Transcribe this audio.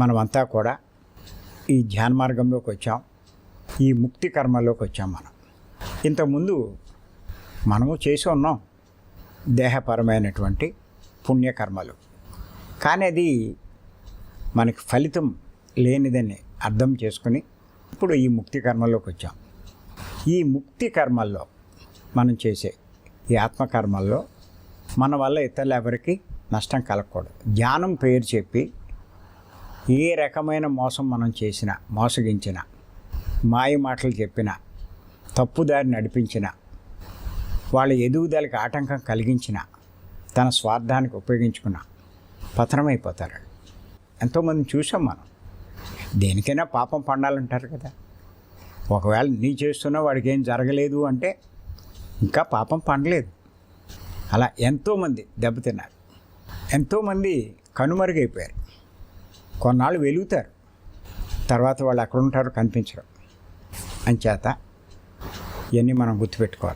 మనమంతా కూడా ఈ ధ్యాన మార్గంలోకి వచ్చాం, ఈ ముక్తి కర్మలోకి వచ్చాం. ఇంతకుముందు మనము చేసి ఉన్నాం దేహపరమైనటువంటి పుణ్యకర్మలు, కానీ అది మనకి ఫలితం లేనిదని అర్థం చేసుకుని ఇప్పుడు ఈ ముక్తి కర్మలోకి వచ్చాం. ఈ ముక్తి కర్మల్లో మనం చేసే ఈ ఆత్మకర్మల్లో మన వల్ల ఇతరులు ఎవరికి నష్టం కలగకూడదు. జ్ఞానం పేరు చెప్పి ఏ రకమైన మోసం మనం చేసినా, మోసగించిన, మాయ మాటలు చెప్పిన, తప్పుదారి నడిపించిన, వాళ్ళ ఎదుగుదలకి ఆటంకం కలిగించిన, తన స్వార్థానికి ఉపయోగించుకున్న పతనమైపోతారు. ఎంతోమంది చూసాం మనం. దేనికైనా పాపం పండాలంటారు కదా. ఒకవేళ నీ చేస్తున్నా వాడికి ఏం జరగలేదు అంటే ఇంకా పాపం పండలేదు. అలా ఎంతోమంది దెబ్బతిన్నారు, ఎంతోమంది కనుమరుగైపోయారు. కొన్నాళ్ళు వెలుగుతారు, తర్వాత వాళ్ళు ఎక్కడ ఉంటారో కనిపించరు. అంచేత ఇవన్నీ మనం గుర్తుపెట్టుకోవాలి.